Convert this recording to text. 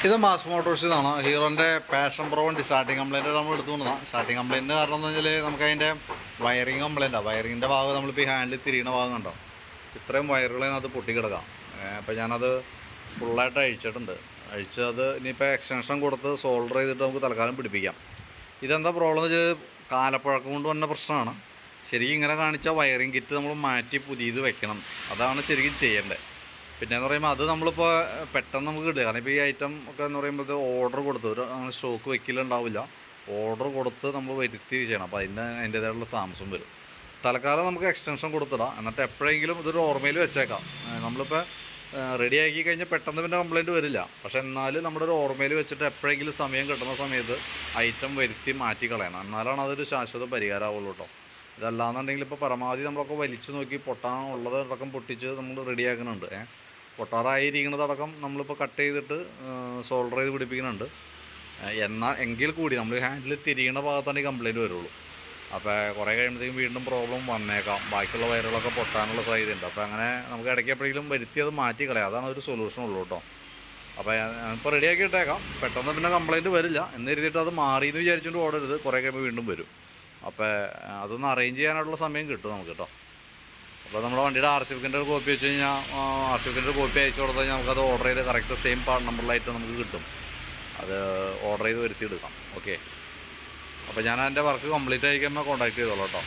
ഇത് mass Motors എന്നാണ് ഹീറോൻ്റെ passion pro വണ്ടി സ്റ്റാർട്ടിങ് കംപ്ലയിൻറ്റ് നമ്മൾ എടുത്തു കൊണ്ടതാണ്. സ്റ്റാർട്ടിങ് കംപ്ലയിൻറ്റ് കാരണം എന്ന് വെച്ചാൽ നമുക്ക് അതിൻ്റെ വയറിങ് കംപ്ലയിൻറ്റാണ്. വയറിങ്ങിൻ്റെ ഭാഗം നമ്മളിപ്പോൾ ഈ ഹാൻഡിൽ തിരിയുന്ന ഭാഗം കണ്ടോ, ഇത്രയും വയറുകളതിനകത്ത് പൊട്ടിക്കിടക്കാം. അപ്പോൾ ഞാനത് ഫുള്ളായിട്ട് അഴിച്ചിട്ടുണ്ട്. അഴിച്ചത് ഇനിയിപ്പോൾ എക്സ്റ്റൻഷൻ കൊടുത്ത് സോൾഡർ ചെയ്തിട്ട് നമുക്ക് തൽക്കാലം പിടിപ്പിക്കാം. ഇതെന്താ പ്രോബ്ലം എന്ന് വെച്ചാൽ കാലപ്പഴക്കം കൊണ്ട് വന്ന പ്രശ്നമാണ്. ശരിക്കും ഇങ്ങനെ കാണിച്ചാൽ വയറിങ് കിറ്റ് നമ്മൾ മാറ്റി പുതിയത് വെക്കണം, അതാണ് ശരിക്കും ചെയ്യേണ്ടത്. പിന്നെയെന്ന് പറയുമ്പോൾ അത് നമ്മളിപ്പോൾ പെട്ടെന്ന് നമുക്ക് കിട്ടുക. കാരണം ഇപ്പോൾ ഈ ഐറ്റം ഒക്കെ എന്ന് പറയുമ്പോൾ ഓർഡർ കൊടുത്ത് ഒരു അങ്ങനെ സ്റ്റോക്ക് വെക്കലുണ്ടാവില്ല. ഓർഡർ കൊടുത്ത് നമ്മൾ വരുത്തി ചെയ്യണം. അപ്പോൾ അതിൻ്റേതായിട്ടുള്ള താമസം വരും. തൽക്കാലം നമുക്ക് എക്സ്റ്റൻഷൻ കൊടുത്തിടാം. എന്നിട്ട് എപ്പോഴെങ്കിലും ഇതൊരു ഓർമ്മയിൽ വെച്ചേക്കാം. നമ്മളിപ്പോൾ റെഡി ആക്കി കഴിഞ്ഞാൽ പെട്ടെന്ന് പിന്നെ കംപ്ലയിൻറ്റ് വരില്ല. പക്ഷേ എന്നാലും നമ്മുടെ ഒരു ഓർമ്മയിൽ വെച്ചിട്ട് എപ്പോഴെങ്കിലും സമയം കിട്ടുന്ന സമയത്ത് ഐറ്റം വരുത്തി മാറ്റി കളയണം. എന്നാലാണ് അതൊരു ശാശ്വത പരിഹാരമാവുള്ളൂ കേട്ടോ. ഇതല്ലാന്നുണ്ടെങ്കിൽ ഇപ്പോൾ പരമാവധി നമ്മളൊക്കെ വലിച്ചു നോക്കി പൊട്ടാനുള്ളത് അടക്കം പൊട്ടിച്ച് നമ്മൾ റെഡിയാക്കുന്നുണ്ട്. പൊട്ടാറായിരിക്കുന്നതടക്കം നമ്മളിപ്പോൾ കട്ട് ചെയ്തിട്ട് സോൾഡർ ചെയ്ത് പിടിപ്പിക്കുന്നുണ്ട്. എങ്കിൽ കൂടി നമ്മൾ ഹാൻഡിൽ തിരിയണ ഭാഗത്താണ് ഈ കംപ്ലയിൻറ്റ് വരുള്ളൂ. അപ്പോൾ കുറേ കഴിയുമ്പോഴത്തേക്കും വീണ്ടും പ്രോബ്ലം വന്നേക്കാം. ബാക്കിയുള്ള വയറുകളൊക്കെ പൊട്ടാനുള്ള സാധ്യതയുണ്ട്. അപ്പോൾ അങ്ങനെ നമുക്ക് ഇടയ്ക്ക് എപ്പോഴെങ്കിലും വരുത്തി അത് മാറ്റി കളയാം. അതാണ് ഒരു സൊല്യൂഷൻ ഉള്ളൂ കേട്ടോ. അപ്പോൾ ഇപ്പോൾ റെഡിയാക്കി ഇട്ടേക്കാം. പെട്ടെന്ന് പിന്നെ കംപ്ലയിൻറ്റ് വരില്ല എന്ന് കരുതിയിട്ട് അത് മാറിയെന്ന് വിചാരിച്ചുകൊണ്ട് ഓടരുത്. കുറേ കഴിയുമ്പോൾ വീണ്ടും വരും. അപ്പോൾ അതൊന്ന് അറേഞ്ച് ചെയ്യാനുള്ള സമയം കിട്ടും നമുക്ക് കേട്ടോ. അപ്പോൾ നമ്മുടെ വണ്ടിയുടെ ആർ സി ബുക്കിൻ്റെ ഒരു കോപ്പി വെച്ച് കഴിഞ്ഞാൽ ആർ സി ബുക്കിൻ്റെ ഒരു കോപ്പി അയച്ചു കൊടുത്തു കഴിഞ്ഞാൽ നമുക്കത് ഓർഡർ ചെയ്ത് കറക്റ്റ് സെയിം പാർട്ട് നമ്പറിലായിട്ട് നമുക്ക് കിട്ടും. അത് ഓർഡർ ചെയ്ത് വരുത്തിയെടുക്കാം. ഓക്കെ, അപ്പോൾ ഞാൻ എൻ്റെ വർക്ക് കംപ്ലീറ്റ് ആയിക്കുമ്പോൾ കോൺടാക്ട് ചെയ്തോളാം കേട്ടോ.